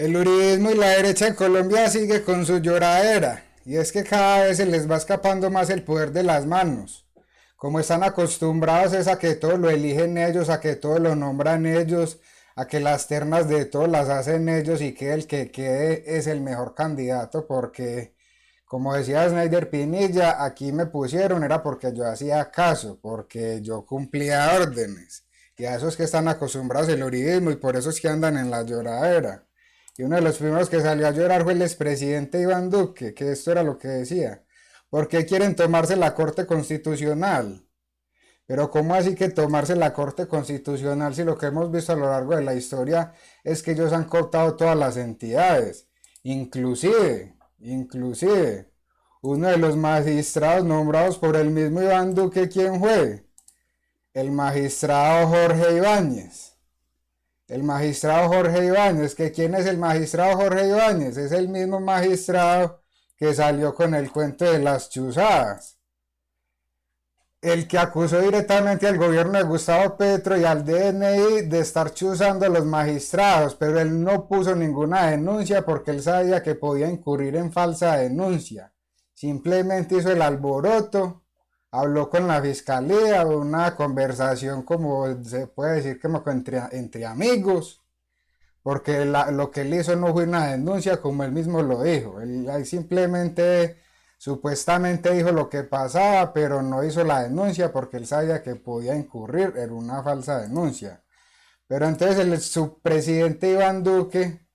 El uribismo y la derecha en Colombia sigue con su lloradera, y es que cada vez se les va escapando más el poder de las manos. Como están acostumbrados es a que todo lo eligen ellos, a que todo lo nombran ellos, a que las ternas de todo las hacen ellos y que el que quede es el mejor candidato porque, como decía Snyder Pinilla, aquí me pusieron era porque yo hacía caso, porque yo cumplía órdenes. Y a esos que están acostumbrados al uribismo y por eso es que andan en la lloradera. Y uno de los primeros que salió a llorar fue el expresidente Iván Duque, que esto era lo que decía. ¿Por qué quieren tomarse la Corte Constitucional? Pero ¿cómo así que tomarse la Corte Constitucional si lo que hemos visto a lo largo de la historia es que ellos han cooptado todas las entidades? Inclusive, uno de los magistrados nombrados por el mismo Iván Duque, ¿quién fue? El magistrado Jorge Ibáñez. El magistrado Jorge Ibáñez, que ¿quién es el magistrado Jorge Ibáñez? Es el mismo magistrado que salió con el cuento de las chuzadas. El que acusó directamente al gobierno de Gustavo Petro y al DNI de estar chuzando a los magistrados, pero él no puso ninguna denuncia porque él sabía que podía incurrir en falsa denuncia. Simplemente hizo el alboroto, habló con la fiscalía, una conversación como se puede decir como entre amigos, porque lo que él hizo no fue una denuncia como él mismo lo dijo. Él simplemente supuestamente dijo lo que pasaba, pero no hizo la denuncia porque él sabía que podía incurrir en una falsa denuncia. Pero entonces el subpresidente Iván Duque,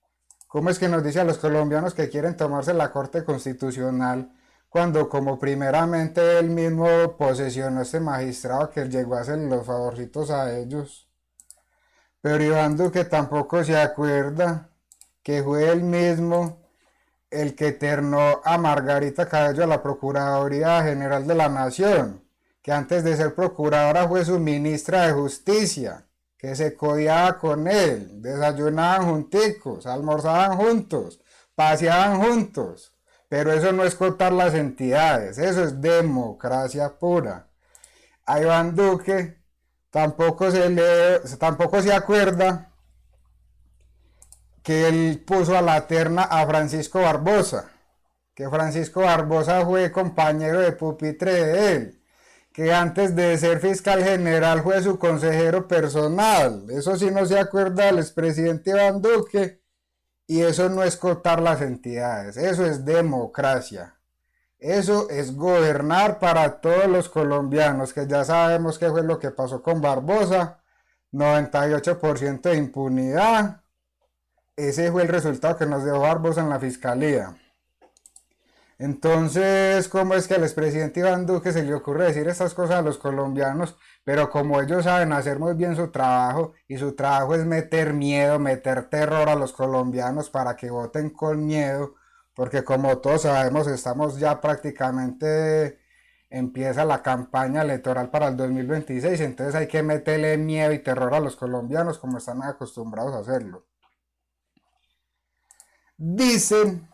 ¿cómo es que nos dice a los colombianos que quieren tomarse la Corte Constitucional cuando como primeramente él mismo posesionó a este magistrado que llegó a hacer los favorcitos a ellos? Pero Iván Duque tampoco se acuerda que fue él mismo el que ternó a Margarita Cabello a la Procuraduría General de la Nación, que antes de ser procuradora fue su ministra de Justicia, que se codiaba con él, desayunaban junticos, almorzaban juntos, paseaban juntos. Pero eso no es cotar las entidades, eso es democracia pura. A Iván Duque tampoco se acuerda que él puso a la terna a Francisco Barbosa, que Francisco Barbosa fue compañero de pupitre de él, que antes de ser fiscal general fue su consejero personal. Eso sí no se acuerda el expresidente Iván Duque, y eso no es cotar las entidades, eso es democracia. Eso es gobernar para todos los colombianos, que ya sabemos qué fue lo que pasó con Barbosa, 98% de impunidad. Ese fue el resultado que nos dejó Barbosa en la fiscalía. Entonces, ¿cómo es que al expresidente Iván Duque se le ocurre decir estas cosas a los colombianos? Pero como ellos saben hacer muy bien su trabajo, y su trabajo es meter miedo, meter terror a los colombianos para que voten con miedo, porque como todos sabemos, estamos ya prácticamente, empieza la campaña electoral para el 2026, entonces hay que meterle miedo y terror a los colombianos como están acostumbrados a hacerlo. Dicen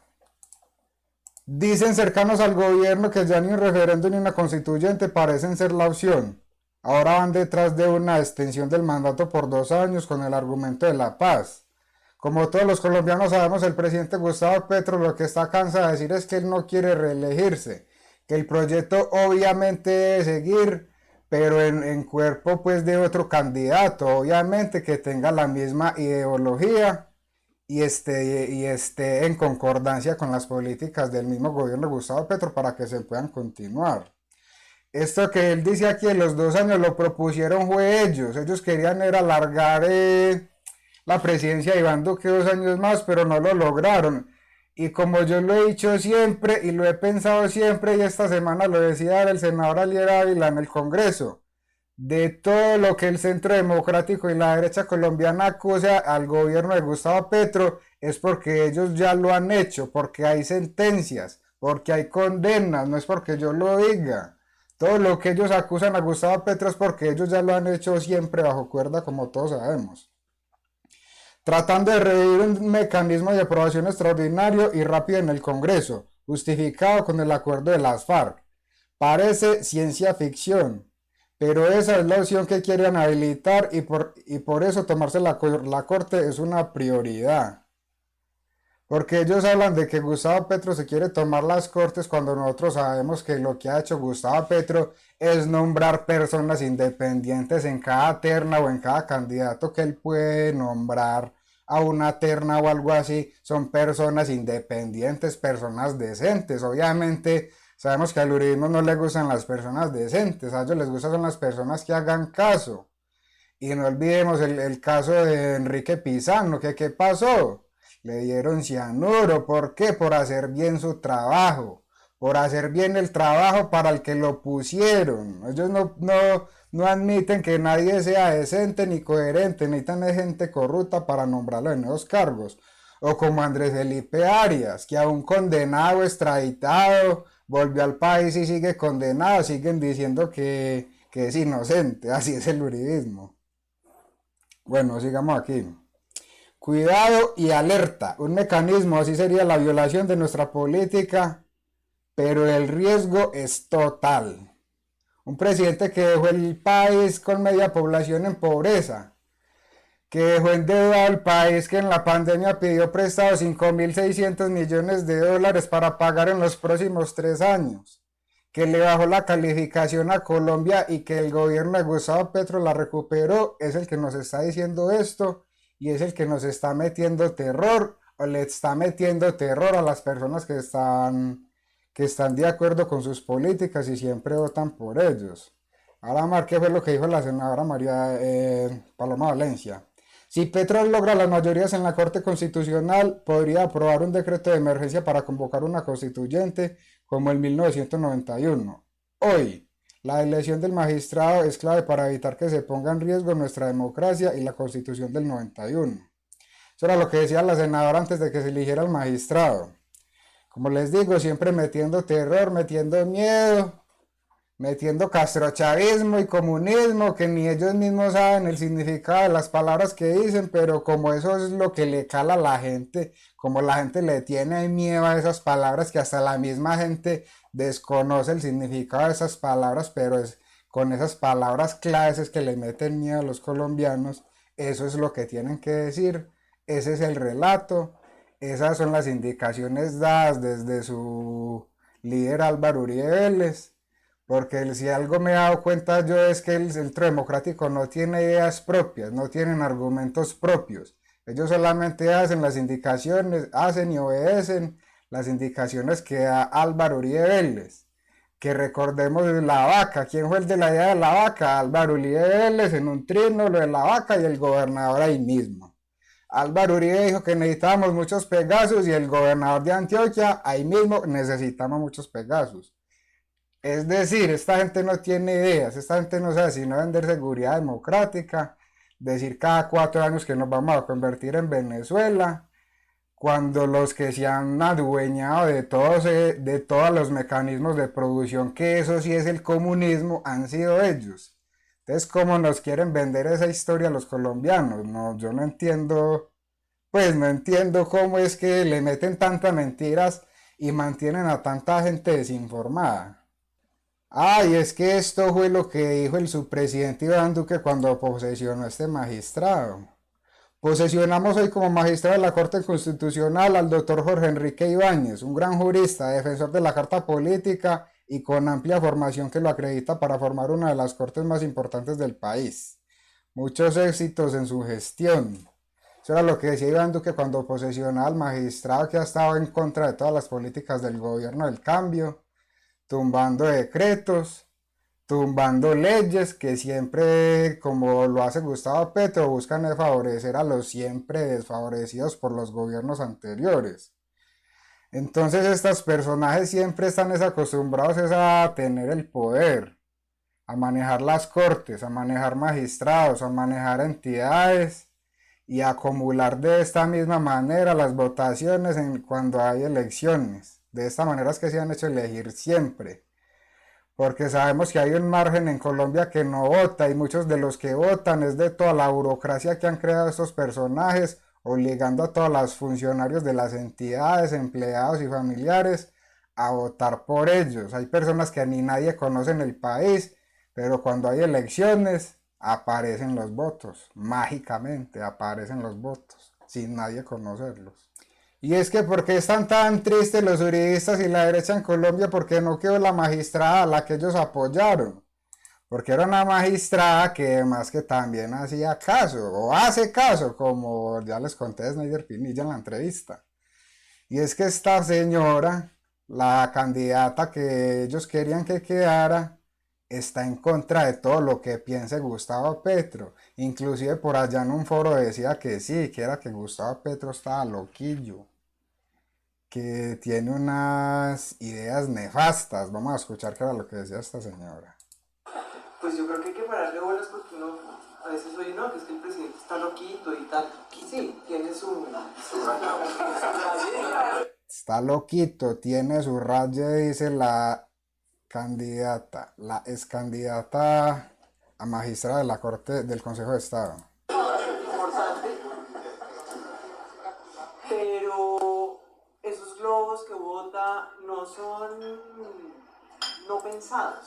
Dicen cercanos al gobierno que ya ni un referéndum ni una constituyente parecen ser la opción. Ahora van detrás de una extensión del mandato por 2 años con el argumento de la paz. Como todos los colombianos sabemos, el presidente Gustavo Petro lo que está cansado de decir es que él no quiere reelegirse, que el proyecto obviamente debe seguir, pero en cuerpo pues de otro candidato, obviamente que tenga la misma ideología y esté en concordancia con las políticas del mismo gobierno de Gustavo Petro para que se puedan continuar. Esto que él dice aquí de los 2 años lo propusieron fue ellos querían era alargar la presidencia de Iván Duque 2 años más, pero no lo lograron. Y como yo lo he dicho siempre y lo he pensado siempre, y esta semana lo decía el senador Alier Ávila en el Congreso, de todo lo que el Centro Democrático y la derecha colombiana acusa al gobierno de Gustavo Petro es porque ellos ya lo han hecho, porque hay sentencias, porque hay condenas, no es porque yo lo diga. Todo lo que ellos acusan a Gustavo Petro es porque ellos ya lo han hecho siempre bajo cuerda, como todos sabemos. Tratando de revivir un mecanismo de aprobación extraordinario y rápido en el Congreso, justificado con el acuerdo de las FARC. Parece ciencia ficción, pero esa es la opción que quieren habilitar y por eso tomarse la corte es una prioridad. Porque ellos hablan de que Gustavo Petro se quiere tomar las cortes cuando nosotros sabemos que lo que ha hecho Gustavo Petro es nombrar personas independientes en cada terna o en cada candidato que él puede nombrar a una terna o algo así. Son personas independientes, personas decentes. Obviamente sabemos que al uribismo no le gustan las personas decentes, a ellos les gustan son las personas que hagan caso. Y no olvidemos el caso de Enrique Pizano, que qué pasó. Le dieron cianuro, ¿por qué? Por hacer bien su trabajo, por hacer bien el trabajo para el que lo pusieron. Ellos no admiten que nadie sea decente ni coherente, necesitan de gente corrupta para nombrarlo en nuevos cargos. O como Andrés Felipe Arias, que aún condenado, extraditado, volvió al país y sigue condenado, siguen diciendo que es inocente, así es el uribismo. Bueno, sigamos aquí. Cuidado y alerta. Un mecanismo así sería la violación de nuestra política, pero el riesgo es total. Un presidente que dejó el país con media población en pobreza, que dejó endeudado al país, que en la pandemia pidió prestado 5.600 millones de dólares para pagar en los próximos 3 años, que le bajó la calificación a Colombia y que el gobierno de Gustavo Petro la recuperó, es el que nos está diciendo esto y es el que nos está metiendo terror o le está metiendo terror a las personas que están de acuerdo con sus políticas y siempre votan por ellos. Ahora, Mar, ¿qué fue lo que dijo la senadora María Paloma Valencia? Si Petro logra las mayorías en la Corte Constitucional, podría aprobar un decreto de emergencia para convocar una constituyente como en 1991. Hoy, la elección del magistrado es clave para evitar que se ponga en riesgo nuestra democracia y la Constitución del 91. Eso era lo que decía la senadora antes de que se eligiera el magistrado. Como les digo, siempre metiendo terror, metiendo miedo, metiendo castrochavismo y comunismo, que ni ellos mismos saben el significado de las palabras que dicen, pero como eso es lo que le cala a la gente, como la gente le tiene miedo a esas palabras, que hasta la misma gente desconoce el significado de esas palabras, pero es con esas palabras claves es que le meten miedo a los colombianos. Eso es lo que tienen que decir, ese es el relato, esas son las indicaciones dadas desde su líder Álvaro Uribe Vélez. Porque si algo me he dado cuenta yo es que el Centro Democrático no tiene ideas propias, no tienen argumentos propios. Ellos solamente hacen las indicaciones, hacen y obedecen las indicaciones que da Álvaro Uribe Vélez. Que recordemos la vaca, ¿quién fue el de la idea de la vaca? Álvaro Uribe Vélez en un trino, lo de la vaca y el gobernador ahí mismo. Álvaro Uribe dijo que necesitábamos muchos Pegasus y el gobernador de Antioquia ahí mismo necesitamos muchos Pegasus. Es decir, esta gente no tiene ideas, esta gente no sabe sino vender seguridad democrática, decir cada 4 años que nos vamos a convertir en Venezuela, cuando los que se han adueñado de todos los mecanismos de producción, que eso sí es el comunismo, han sido ellos. Entonces, ¿cómo nos quieren vender esa historia a los colombianos? No, yo no entiendo, pues no entiendo cómo es que le meten tantas mentiras y mantienen a tanta gente desinformada. Ah, y es que esto fue lo que dijo el subpresidente Iván Duque cuando posesionó a este magistrado. Posesionamos hoy como magistrado de la Corte Constitucional al doctor Jorge Enrique Ibáñez, un gran jurista, defensor de la Carta Política y con amplia formación que lo acredita para formar una de las cortes más importantes del país. Muchos éxitos en su gestión. Eso era lo que decía Iván Duque cuando posesionaba al magistrado que ha estado en contra de todas las políticas del gobierno del cambio, tumbando decretos, tumbando leyes que siempre, como lo hace Gustavo Petro, buscan favorecer a los siempre desfavorecidos por los gobiernos anteriores. Entonces estos personajes siempre están acostumbrados a tener el poder, a manejar las cortes, a manejar magistrados, a manejar entidades y a acumular de esta misma manera las votaciones cuando hay elecciones. De esta manera es que se han hecho elegir siempre, porque sabemos que hay un margen en Colombia que no vota y muchos de los que votan es de toda la burocracia que han creado estos personajes, obligando a todos los funcionarios de las entidades, empleados y familiares a votar por ellos. Hay personas que ni nadie conoce en el país, pero cuando hay elecciones aparecen los votos, mágicamente aparecen los votos, sin nadie conocerlos. Y es que ¿por qué están tan tristes los uribistas y la derecha en Colombia? Porque no quedó la magistrada a la que ellos apoyaron. Porque era una magistrada que además que también hacía caso, o hace caso, como ya les conté de Snyder Pinilla en la entrevista. Y es que esta señora, la candidata que ellos querían que quedara, está en contra de todo lo que piense Gustavo Petro. Inclusive por allá en un foro decía que sí, que era que Gustavo Petro estaba loquillo, que tiene unas ideas nefastas. Vamos a escuchar qué era lo que decía esta señora. Pues yo creo que hay que pararle bolas porque uno a veces oye, no, que es que el presidente está loquito y tal. Y sí, tiene su Está loquito, tiene su raya, dice la candidata, la ex candidata a magistrada de la Corte del Consejo de Estado. importante, pero esos globos que vota no son no pensados,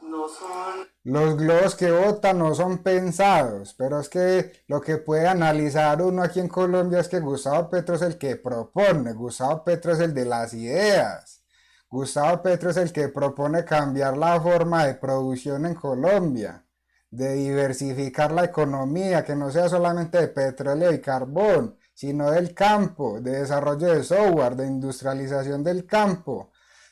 no son. Los globos que votan no son pensados, pero es que lo que puede analizar uno aquí en Colombia es que Gustavo Petro es el que propone, Gustavo Petro es el de las ideas, Gustavo Petro es el que propone cambiar la forma de producción en Colombia, de diversificar la economía, que no sea solamente de petróleo y carbón, sino del campo, de desarrollo de software, de industrialización del campo.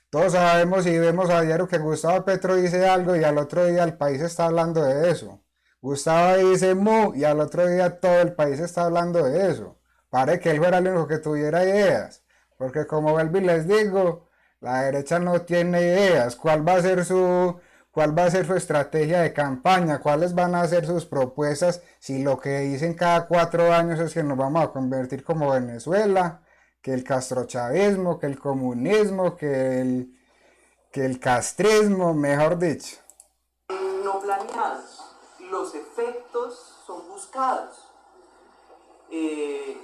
Todos sabemos y vemos a diario que Gustavo Petro dice algo y al otro día el país está hablando de eso. Gustavo dice mu y al otro día todo el país está hablando de eso. Pare que él fuera el único que tuviera ideas. Porque como vuelvo y les digo, la derecha no tiene ideas. ¿Cuál va a ser su estrategia de campaña? ¿Cuáles van a ser sus propuestas si lo que dicen cada 4 años es que nos vamos a convertir como Venezuela? Que el castrochavismo, que el comunismo, que el castrismo, mejor dicho. No planeados, los efectos son buscados. Eh,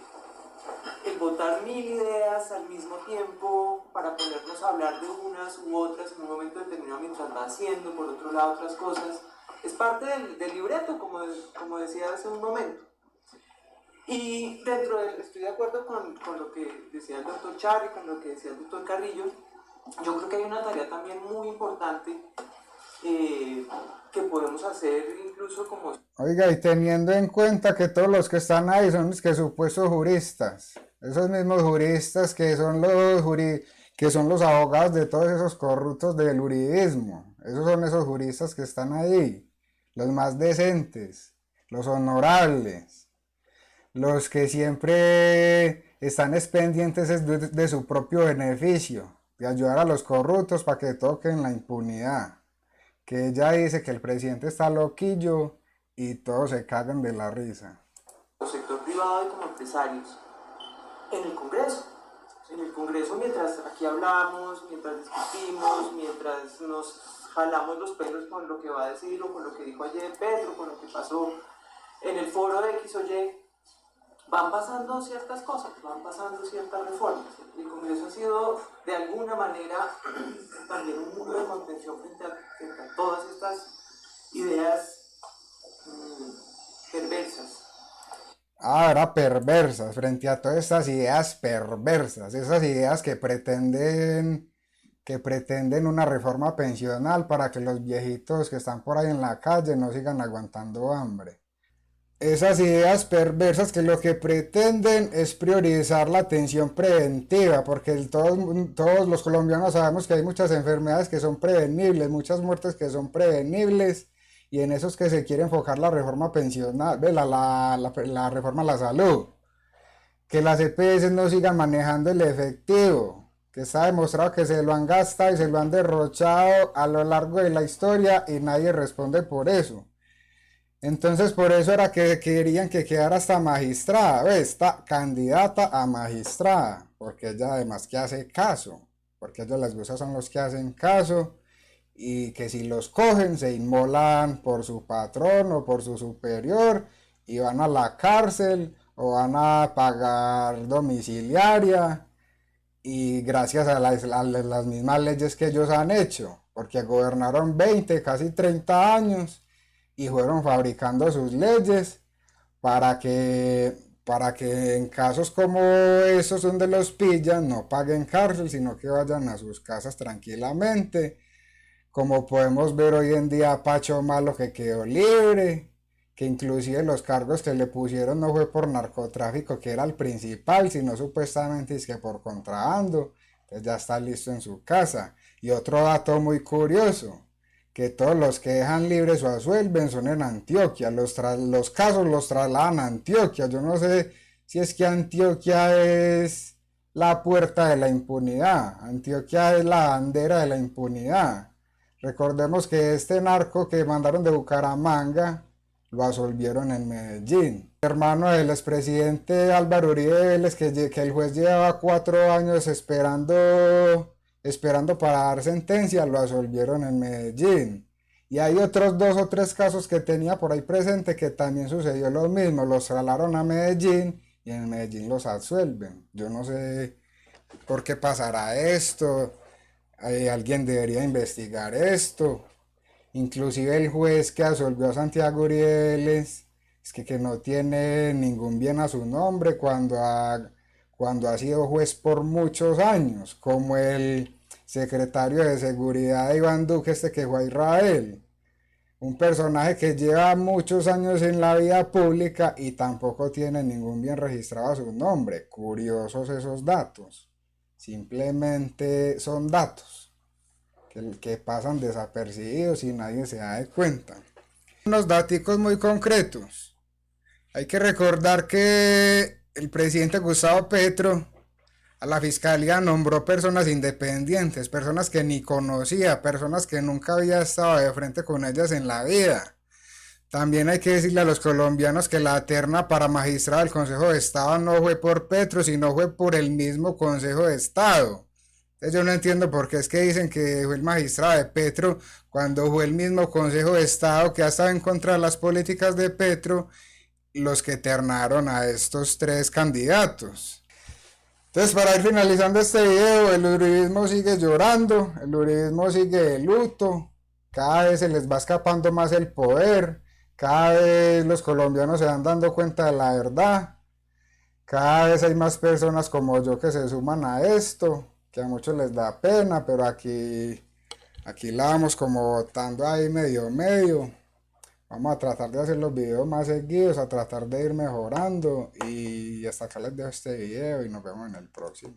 el votar mil ideas al mismo tiempo para ponernos a hablar de unas u otras en un momento determinado mientras va haciendo, por otro lado, otras cosas, es parte del libreto, como decía hace un momento. Y estoy de acuerdo con lo que decía el doctor Charri, con lo que decía el doctor Carrillo. Yo creo que hay una tarea también muy importante que podemos hacer incluso como. Oiga, y teniendo en cuenta que todos los que están ahí son los que supuestos juristas, esos mismos juristas que son los abogados de todos esos corruptos del uribismo, esos son esos juristas que están ahí, los más decentes, los honorables, los que siempre están pendientes de su propio beneficio, de ayudar a los corruptos para que toquen la impunidad. Que ella dice que el presidente está loquillo y todos se cagan de la risa. Sector privado y como empresarios en el Congreso. En el Congreso, mientras aquí hablamos, mientras discutimos, mientras nos jalamos los pelos con lo que va a decir o con lo que dijo ayer Petro, con lo que pasó en el foro de X o Y, van pasando ciertas cosas, van pasando ciertas reformas. El Congreso ha sido de alguna manera también un muro de contención frente a todas estas ideas perversas. Ahora perversas, frente a todas estas ideas perversas, esas ideas que pretenden una reforma pensional para que los viejitos que están por ahí en la calle no sigan aguantando hambre. Esas ideas perversas que lo que pretenden es priorizar la atención preventiva, porque todos los colombianos sabemos que hay muchas enfermedades que son prevenibles, muchas muertes que son prevenibles, y en eso es que se quiere enfocar la reforma pensional, la reforma a la salud, que las EPS no sigan manejando el efectivo, que está demostrado que se lo han gastado y se lo han derrochado a lo largo de la historia y nadie responde por eso. Entonces por eso era que querían que quedara esta magistrada, esta candidata a magistrada, porque ella además que hace caso, porque a ellos les gusta son los que hacen caso y que si los cogen se inmolan por su patrón o por su superior y van a la cárcel o van a pagar domiciliaria y gracias a las mismas leyes que ellos han hecho, porque gobernaron 20, casi 30 años y fueron fabricando sus leyes para que en casos como esos donde los pillan no paguen cárcel, sino que vayan a sus casas tranquilamente. Como podemos ver hoy en día, Pacho Malo que quedó libre, que inclusive los cargos que le pusieron no fue por narcotráfico, que era el principal, sino supuestamente es que por contrabando. Entonces ya está listo en su casa. Y otro dato muy curioso, que todos los que dejan libres o asuelven son en Antioquia. Los casos los trasladan a Antioquia. Yo no sé si es que Antioquia es la puerta de la impunidad. Antioquia es la bandera de la impunidad. Recordemos que este narco que mandaron de Bucaramanga lo absolvieron en Medellín. El hermano del expresidente Álvaro Uribe Vélez, que el juez llevaba 4 años esperando para dar sentencia, lo absolvieron en Medellín. Y hay otros 2 o 3 casos que tenía por ahí presente que también sucedió lo mismo, los trasladaron a Medellín y en Medellín los absuelven. Yo no sé por qué pasará esto, alguien debería investigar esto. Inclusive el juez que absolvió a Santiago Uribe Vélez, es que no tiene ningún bien a su nombre cuando ha sido juez por muchos años, como el secretario de Seguridad de Iván Duque, que fue a Israel. Un personaje que lleva muchos años en la vida pública y tampoco tiene ningún bien registrado a su nombre. Curiosos esos datos. Simplemente son datos que pasan desapercibidos y nadie se da de cuenta. Unos datos muy concretos. Hay que recordar que el presidente Gustavo Petro a la fiscalía nombró personas independientes, personas que ni conocía, personas que nunca había estado de frente con ellas en la vida. También hay que decirle a los colombianos que la terna para magistrado del Consejo de Estado no fue por Petro, sino fue por el mismo Consejo de Estado. Entonces yo no entiendo por qué es que dicen que fue el magistrado de Petro cuando fue el mismo Consejo de Estado que ha estado en contra de las políticas de Petro los que ternaron a estos 3 candidatos. Entonces, para ir finalizando este video, el uribismo sigue llorando, el uribismo sigue de luto, cada vez se les va escapando más el poder, cada vez los colombianos se van dando cuenta de la verdad, cada vez hay más personas como yo que se suman a esto, que a muchos les da pena, pero aquí la vamos como botando ahí medio. Vamos a tratar de hacer los videos más seguidos, a tratar de ir mejorando y hasta acá les dejo este video y nos vemos en el próximo.